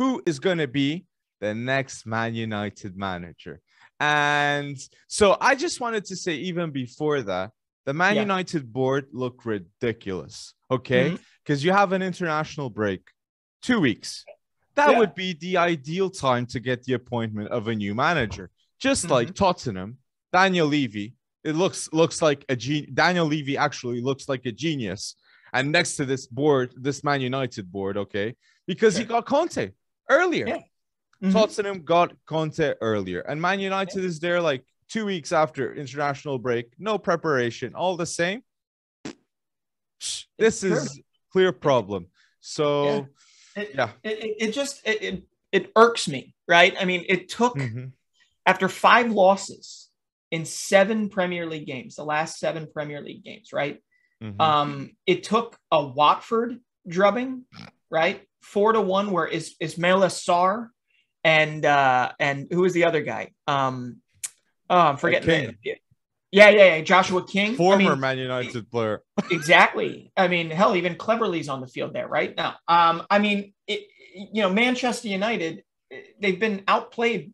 who is going to be the next Man United manager. And so I just wanted to say, even before that, the Man United board looked ridiculous, okay? Because you have an international break, 2 weeks. That would be the ideal time to get the appointment of a new manager. Just like Tottenham, Daniel Levy, it looks like a Daniel Levy actually looks like a genius. And next to this board, this Man United board, okay, because he got Conte earlier. Tottenham got Conte earlier, and Man United is there like 2 weeks after international break, no preparation, all the same. This is clear problem. So it irks me, right? I mean, it took after 5 losses in 7 Premier League games, the last 7 Premier League games, right? It took a Watford drubbing, right? 4-1, where Ismaila Sarr and who was the other guy? I'm forgetting. Joshua King, former Man United player. Exactly. I mean, hell, even Cleverley's on the field there right now. I mean, Manchester United, they've been outplayed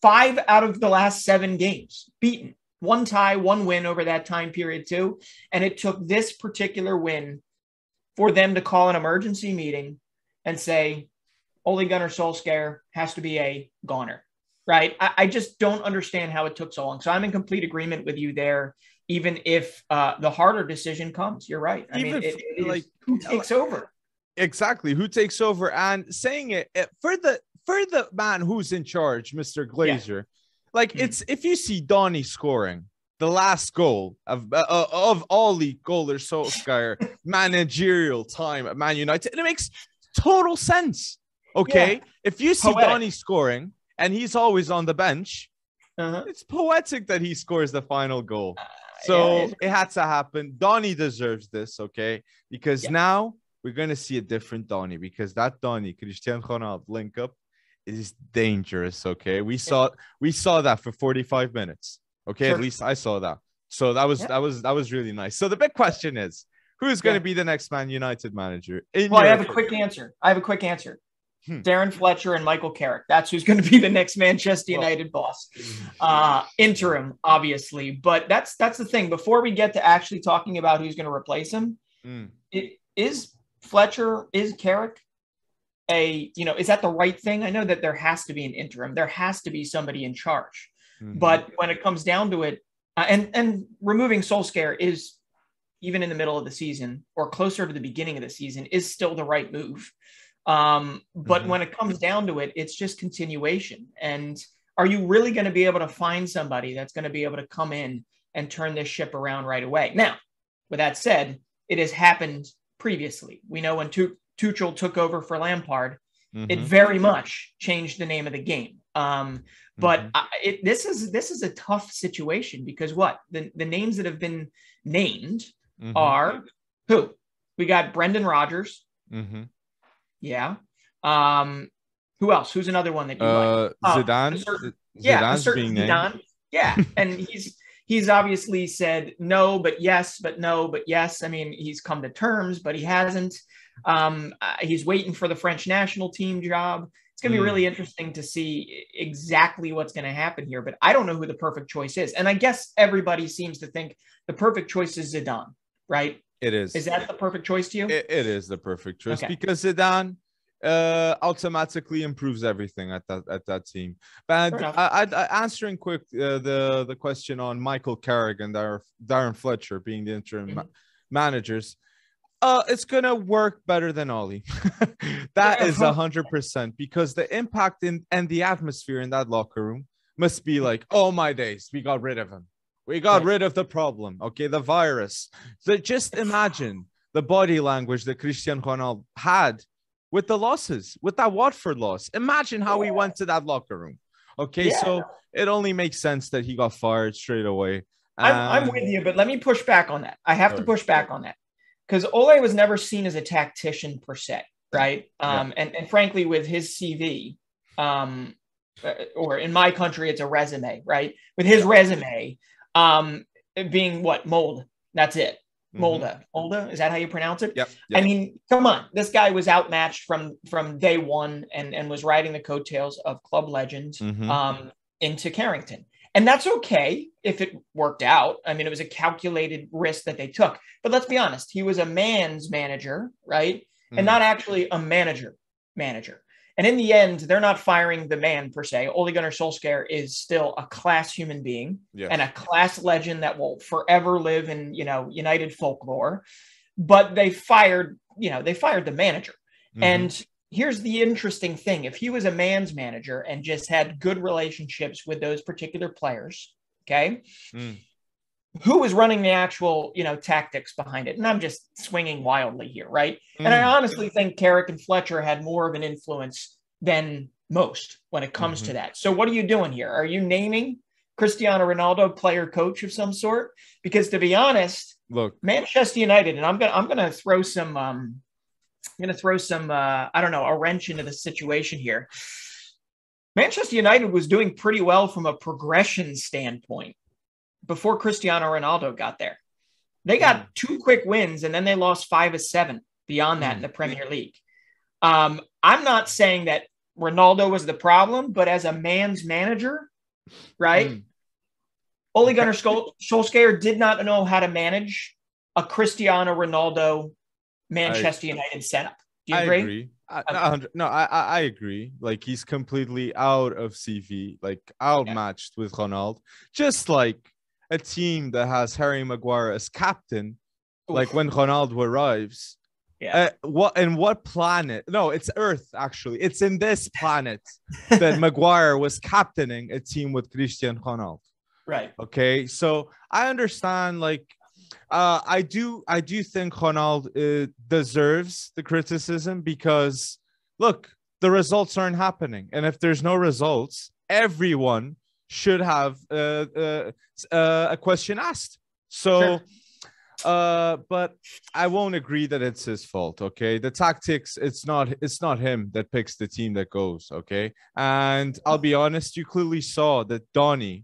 5 out of the last 7 games, beaten. 1 tie, 1 win over that time period too. And it took this particular win for them to call an emergency meeting and say, Ole Gunnar Solskjaer has to be a goner, right? I just don't understand how it took so long. So I'm in complete agreement with you there, even if the harder decision comes. You're right. I mean, who takes over? Exactly. Who takes over? And saying it for the man who's in charge, Mr. Glazer, like it's, if you see Donny scoring the last goal of Ole Gunnar Solskjaer managerial time at Man United, it makes total sense. Okay, if you see Donny scoring and he's always on the bench, it's poetic that he scores the final goal. So it had to happen. Donny deserves this, okay? Because now we're going to see a different Donny, because that Donny, Cristiano Ronaldo link up, is dangerous, okay? We saw that for 45 minutes, okay? At least I saw that. So that was really nice. So the big question is, who is going to be the next Man United manager? I have a quick answer. Darren Fletcher and Michael Carrick. That's who's going to be the next Manchester United boss. Interim, obviously. But that's the thing. Before we get to actually talking about who's going to replace him, is Fletcher, is Carrick is that the right thing? I know that there has to be an interim. There has to be somebody in charge. But when it comes down to it, and removing Solskjaer is, even in the middle of the season or closer to the beginning of the season, is still the right move. But when it comes down to it, it's just continuation. And are you really going to be able to find somebody that's going to be able to come in and turn this ship around right away? Now, with that said, it has happened previously. We know when Tuchel took over for Lampard, it very much changed the name of the game. But this is a tough situation, because the names that have been named are who? We got Brendan Rodgers. Yeah. Who else? Who's another one that you like? Zidane. Zidane's being Zidane. Named. Yeah. And he's obviously said no, but yes, but no, but yes. I mean, he's come to terms, but he hasn't. He's waiting for the French national team job. It's going to be really interesting to see exactly what's going to happen here, but I don't know who the perfect choice is. And I guess everybody seems to think the perfect choice is Zidane, right? It is. Is that the perfect choice to you? It is the perfect choice, because Zidane automatically improves everything at that team. But answering quick the question on Michael Carrick and Darren Fletcher being the interim managers, it's gonna work better than Ole. That is 100%, because the impact and the atmosphere in that locker room must be like, oh my days, we got rid of him. We got rid of the problem, okay, the virus. So just imagine the body language that Cristiano Ronaldo had with the losses, with that Watford loss. Imagine how he went to that locker room. Okay, so it only makes sense that he got fired straight away. I'm with you, but let me push back on that. I have to push back on that, because Ole was never seen as a tactician per se, right? And frankly, with his CV, or in my country, it's a resume, right? With his resume, being mold, that's it. Molde. Is that how you pronounce it? Yep. I mean, come on. This guy was outmatched from day one and was riding the coattails of club legends into Carrington. And that's okay if it worked out. I mean, it was a calculated risk that they took. But let's be honest. He was a man's manager, right? And not actually a manager. And in the end, they're not firing the man per se. Ole Gunnar Solskjaer is still a class human being and a class legend that will forever live in, United folklore. But they fired the manager. And here's the interesting thing. If he was a man's manager and just had good relationships with those particular players, okay, who was running the actual, tactics behind it? And I'm just swinging wildly here, right? And I honestly think Carrick and Fletcher had more of an influence than most when it comes to that. So what are you doing here? Are you naming Cristiano Ronaldo player coach of some sort? Because to be honest, look, Manchester United, and I'm gonna throw some I don't know, a wrench into the situation here. Manchester United was doing pretty well from a progression standpoint before Cristiano Ronaldo got there. They got 2 quick wins and then they lost 5 of 7 beyond that in the Premier League. I'm not saying that Ronaldo was the problem, but as a man's manager, right? Ole Gunnar Solskjaer did not know how to manage a Cristiano Ronaldo Manchester United setup. Do you agree? I agree. Like, he's completely out of CV, like outmatched with Ronaldo. Just like a team that has Harry Maguire as captain, like when Ronaldo arrives. What planet? No, it's Earth, actually. It's in this planet that Maguire was captaining a team with Cristiano Ronaldo. Right. Okay. So I understand, like, I do think Ronaldo deserves the criticism because, look, the results aren't happening. And if there's no results, everyone should have a question asked. So, but I won't agree that it's his fault. Okay, the tactics, it's not him that picks the team that goes. Okay, and I'll be honest, you clearly saw that Donny,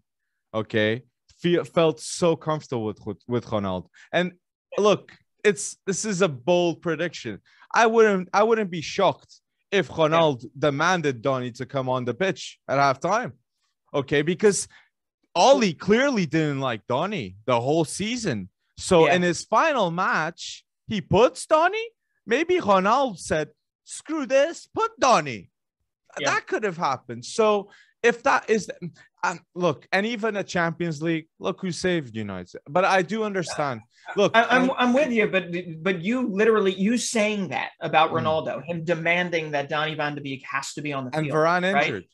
felt so comfortable with Ronaldo. And look, this is a bold prediction. I wouldn't be shocked if Ronaldo demanded Donny to come on the pitch at halftime. Okay, because Ole clearly didn't like Donny the whole season. So in his final match, he puts Donny. Maybe Ronaldo said, "Screw this, put Donny." That could have happened. So if that is, look, and even a Champions League, look who saved United. But I do understand. Look, I'm with you, but you saying that about Ronaldo, him demanding that Donny van de Beek has to be on the field, and Varane injured,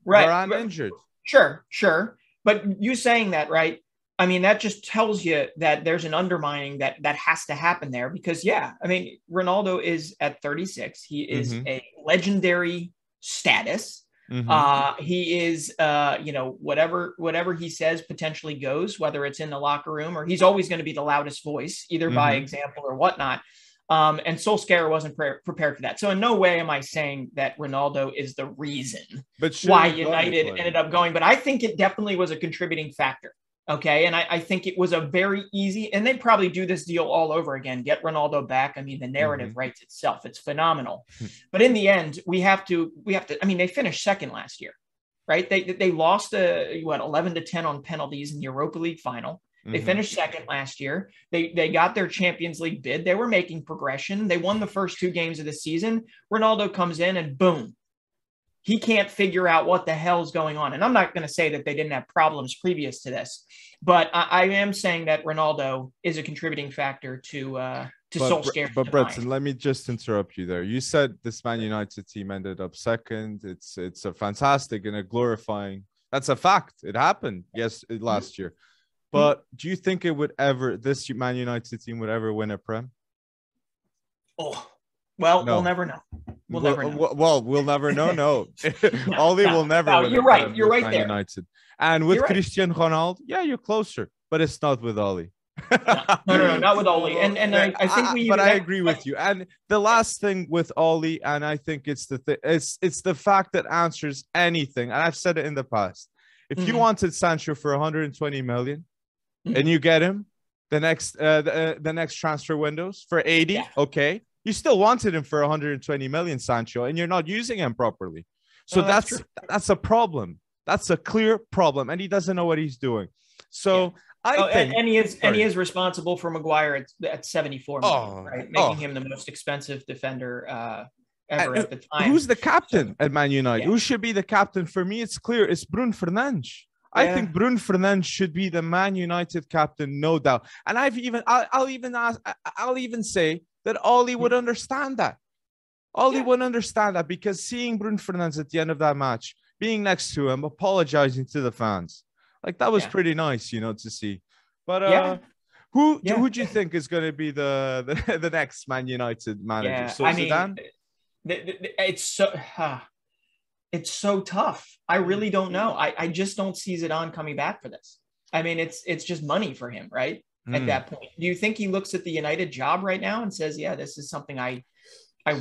right? Varane injured. Sure. But you saying that, right? I mean, that just tells you that there's an undermining that has to happen there because, I mean, Ronaldo is at 36. He is a legendary status. He is, whatever he says potentially goes, whether it's in the locker room or he's always going to be the loudest voice, either by example or whatnot. And Solskjaer wasn't prepared for that. So in no way am I saying that Ronaldo is the reason why United ended up going. But I think it definitely was a contributing factor. Okay. And I think it was a very easy, and they probably do this deal all over again, get Ronaldo back. I mean, the narrative writes itself. It's phenomenal. But in the end, we have to, I mean, they finished second last year, right? They lost 11-10 on penalties in the Europa League final. They finished second last year. They got their Champions League bid. They were making progression. They won the first 2 games of the season. Ronaldo comes in and boom, he can't figure out what the hell's going on. And I'm not going to say that they didn't have problems previous to this, but I am saying that Ronaldo is a contributing factor to Solskjaer. But Breton, let me just interrupt you there. You said this Man United team ended up second. It's a fantastic and a glorifying. That's a fact. It happened. Yes, last year. But do you think this Man United team would ever win a Prem? Well, no. We'll never know. We'll never know. No. Ole will never win. You're right. You're right there. United. And with Cristiano Ronaldo, you're closer, but it's not with Ole. No, not with Ole. And I think I agree with you. And the last thing with Ole, and I think it's the fact that answers anything. And I've said it in the past. If you wanted Sancho for 120 million and you get him, the next transfer windows for 80. Yeah. Okay. You still wanted him for 120 million, Sancho, and you're not using him properly. So No, that's a problem. That's a clear problem, and he doesn't know what he's doing. So I think, and he is responsible for Maguire at 74 million, right? Making him the most expensive defender ever at the time. Who's the captain at Man United? Who should be the captain? For me, it's clear. It's Bruno Fernandes. I think Bruno Fernandes should be the Man United captain, no doubt. And I'll even say that Ollie would understand that. Ollie would understand that, because seeing Bruno Fernandes at the end of that match, being next to him, apologizing to the fans, like that was pretty nice, to see. But who do you think is going to be the next Man United manager? Yeah, So Zidane? It's so tough. I really don't know. I just don't see Zidane coming back for this. I mean, it's just money for him, right? At that point. Do you think he looks at the United job right now and says, yeah, this is something I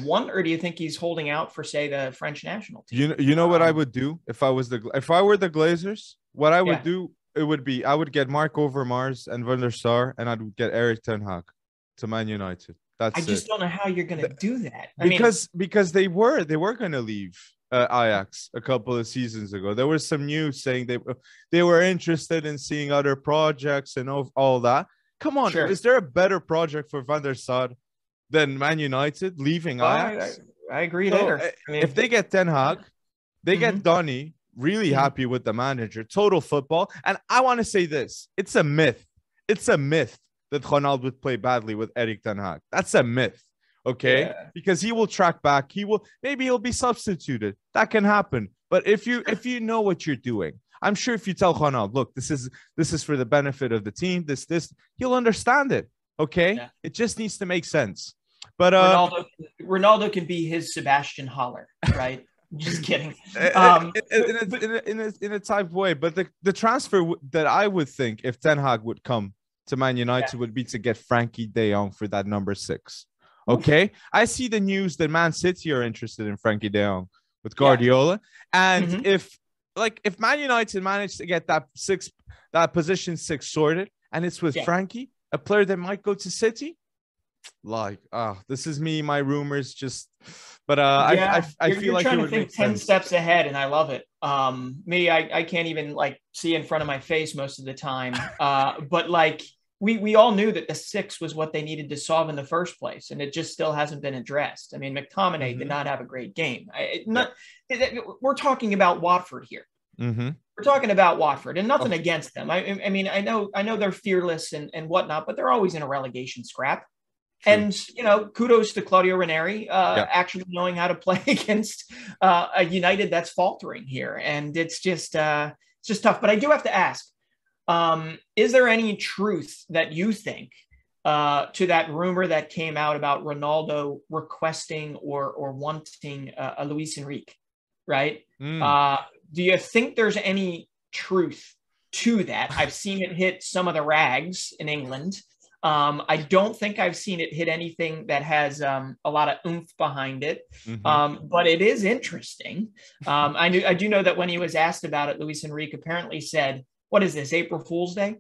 want, or do you think he's holding out for, say, the French national team? You know what I would do if I were the Glazers? What I would do, it would be, I would get Mark Overmars and Van der Sar, and I'd get Erik ten Hag to Man United. I just don't know how you're going to do that. Because they were going to leave Ajax a couple of seasons ago. There was some news saying they were interested in seeing other projects and all that. Come on, is there a better project for Van der Sar than Man United leaving Ajax? I agree there. If they get Ten Hag, they get Donny, really happy with the manager, total football. And I want to say this, it's a myth. It's a myth that Ronaldo would play badly with Erik ten Hag. That's a myth, okay? Yeah. Because he will track back. Maybe he'll be substituted. That can happen. But if you know what you're doing, I'm sure if you tell Ronaldo, look, this is for the benefit of the team, he'll understand it. Okay, it just needs to make sense. But Ronaldo can be his Sebastian Haller, right? Just kidding. In a type of way. But the transfer that I would think, if Ten Hag would come to Man United, would be to get Frankie De Jong for that number 6. Okay, I see the news that Man City are interested in Frankie De Jong with Guardiola, and if Man United managed to get that position 6 sorted, and it's with Frankie, a player that might go to City, this is me, my rumors, just, but I feel like trying to think 10 steps ahead, and I love it. I can't even see in front of my face most of the time, but we all knew that the 6 was what they needed to solve in the first place, and it just still hasn't been addressed. I mean, McTominay did not have a great game. We're talking about Watford here. We're talking about Watford, and nothing against them. I mean, I know they're fearless and whatnot, but they're always in a relegation scrap. True. And kudos to Claudio Ranieri actually knowing how to play against a United that's faltering here, and it's just tough. But I do have to ask: is there any truth that you think to that rumor that came out about Ronaldo requesting or wanting a Luis Enrique? Right? Do you think there's any truth to that? I've seen it hit some of the rags in England. I don't think I've seen it hit anything that has a lot of oomph behind it, but it is interesting. I do know that when he was asked about it, Luis Enrique apparently said, "What is this, April Fool's Day?"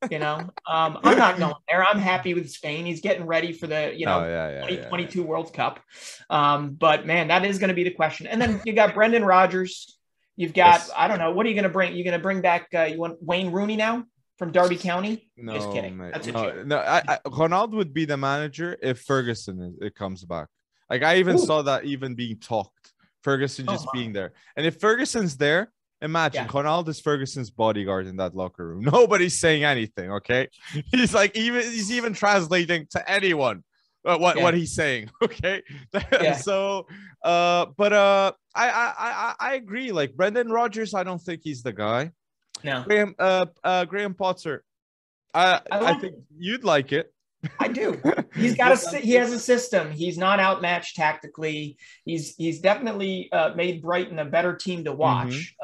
I'm not going there. I'm happy with Spain. He's getting ready for the 2022 World Cup. But man, that is going to be the question. And then you got Brendan Rodgers. You've got I don't know, what are you going to bring? You going to bring back you want Wayne Rooney now? From Derby County? No, just kidding. Mate. That's a joke. No, Ronaldo would be the manager if Ferguson comes back. I even saw that even being talked. Ferguson just being there. And if Ferguson's there, imagine Ronaldo's Ferguson's bodyguard in that locker room. Nobody's saying anything, okay? He's even translating to anyone what he's saying, okay? So I agree. Brendan Rodgers, I don't think he's the guy. No. Graham Potter. I think you'd like it. I do. He has a system. He's not outmatched tactically. He's definitely made Brighton a better team to watch.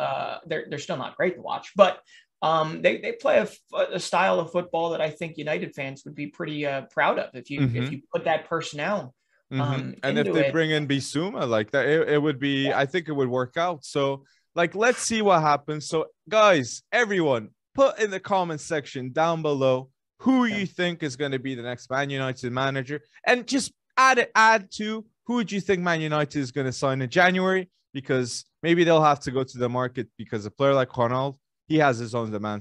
They're still not great to watch, but they play a style of football that I think United fans would be pretty proud of if you put that personnel. And if they bring in Bissouma like that, it would be. I think it would work out. So. Let's see what happens. So, guys, everyone, put in the comment section down below who you think is going to be the next Man United manager, and just add to who would you think Man United is going to sign in January, because maybe they'll have to go to the market because a player like Ronald, he has his own demands.